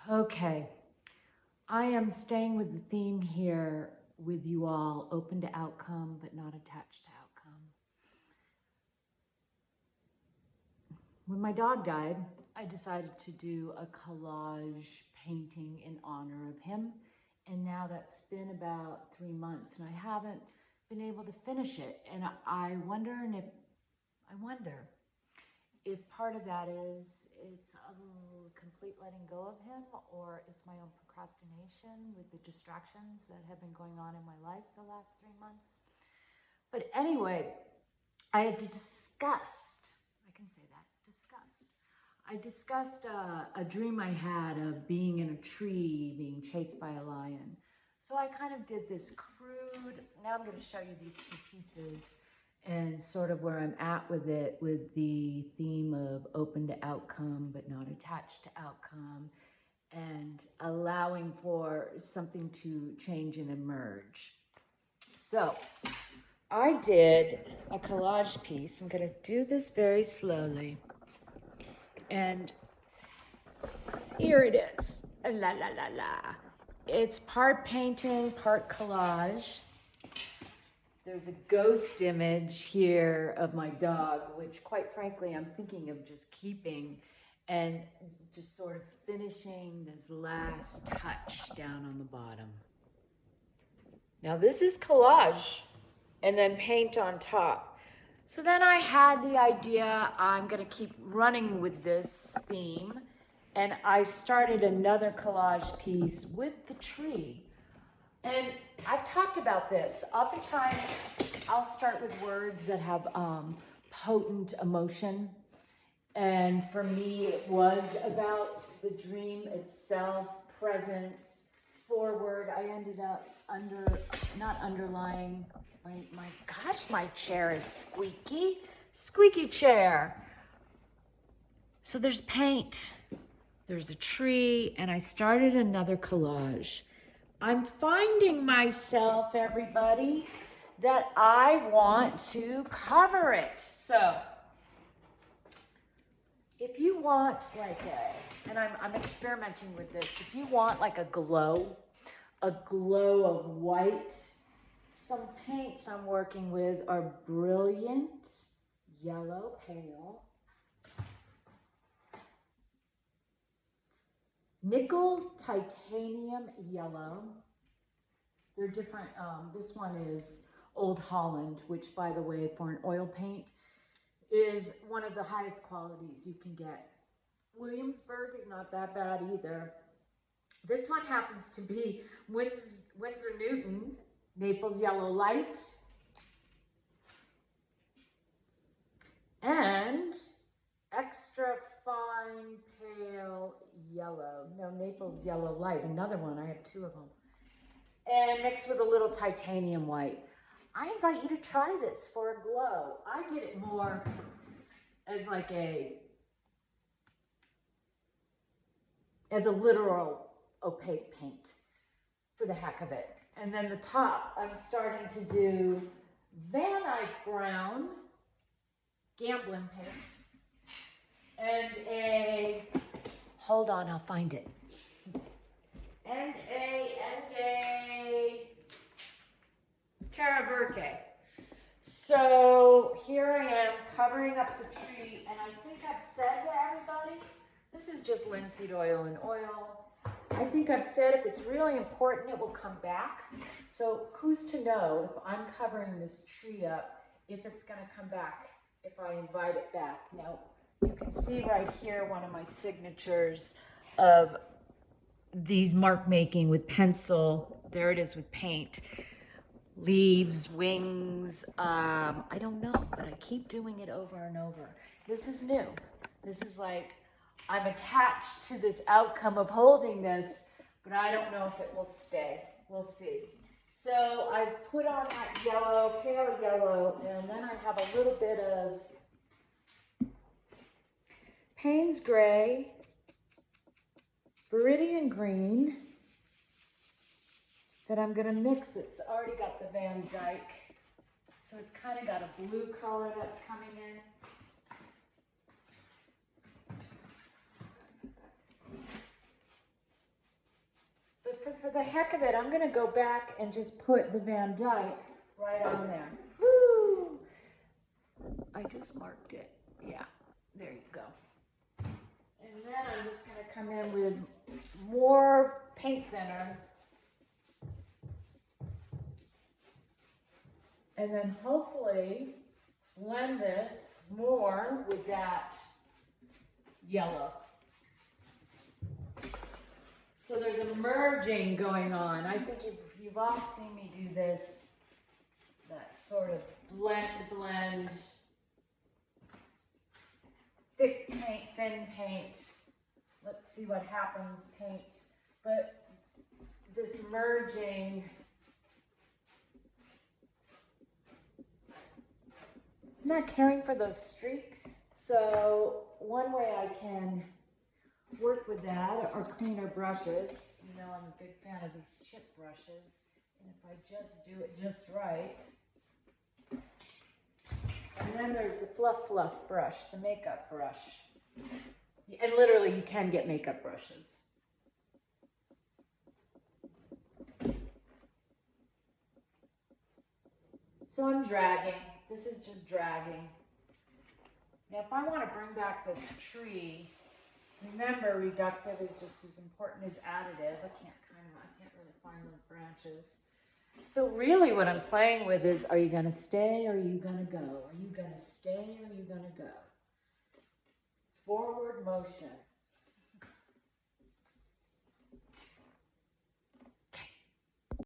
Okay, I am staying with the theme here with you all, open to outcome, but not attached to outcome. When my dog died, I decided to do a collage painting in honor of him. And now that's been about 3 months and I haven't been able to finish it. And I wonder if part of that is it's a complete letting go of him, or it's my own procrastination with the distractions that have been going on in my life the last 3 months. But anyway, I had discussed, I can say that, discussed. I discussed a dream I had of being in a tree being chased by a lion. So I kind of did this crude, now I'm going to show you these two pieces and sort of where I'm at with it, with the theme of open to outcome but not attached to outcome, and allowing for something to change and emerge. So I did a collage piece. I'm going to do this very slowly. And here it is. La la la la. It's part painting, part collage. There's a ghost image here of my dog, which quite frankly I'm thinking of just keeping and just sort of finishing this last touch down on the bottom. Now this is collage and then paint on top. So then I had the idea I'm going to keep running with this theme, and I started another collage piece with the tree. And I've talked about this. Oftentimes, I'll start with words that have potent emotion. And for me, it was about the dream itself, presence, forward. I ended up not underlying. My gosh, my chair is squeaky. Squeaky chair. So there's paint, there's a tree, and I started another collage. I'm finding myself, everybody, that I want to cover it. So if you want like and I'm experimenting with this, if you want like a glow of white, some paints I'm working with are brilliant yellow pale, nickel titanium yellow. They're different. This one is Old Holland, which, by the way, for an oil paint, is one of the highest qualities you can get. Williamsburg is not that bad either. This one happens to be Winsor Newton, Naples Yellow Light, and extra fine pale yellow. No, Naples Yellow Light, another one. I have two of them. And mixed with a little titanium white. I invite you to try this for a glow. I did it more as like as a literal opaque paint for the heck of it. And then the top, I'm starting to do Van Eyck Brown, Gamblin paint, and hold on, I'll find it. And a Terra Verte. So here I am covering up the tree, and I think I've said to everybody, this is just linseed oil and oil. I think I've said if it's really important, it will come back. So who's to know if I'm covering this tree up, if it's going to come back, if I invite it back. Now, you can see right here one of my signatures of these mark making with pencil. There it is with paint. Leaves, wings, I don't know, but I keep doing it over and over. This is new. This is like, I'm attached to this outcome of holding this, but I don't know if it will stay. We'll see. So I've put on that yellow, pale yellow, and then I have a little bit of Payne's Gray, Viridian Green, that I'm going to mix. It's already got the Van Dyke, so it's kind of got a blue color that's coming in. the heck of it, I'm going to go back and just put the Van Dyke right on there. Woo! I just marked it. Yeah, there you go. And then I'm just going to come in with more paint thinner. And then hopefully blend this more with that yellow. So there's a merging going on. I think you've all seen me do this, that sort of blend, thick paint, thin paint. Let's see what happens, paint. But this merging, I'm not caring for those streaks. So one way I can work with that are cleaner brushes. You know, I'm a big fan of these chip brushes. And if I just do it just right. And then there's the fluff brush, the makeup brush. And literally you can get makeup brushes. So I'm dragging. This is just dragging. Now if I want to bring back this tree, remember, reductive is just as important as additive. I can't really find those branches. So really what I'm playing with is, are you going to stay or are you going to go? Are you going to stay or are you going to go? Forward motion.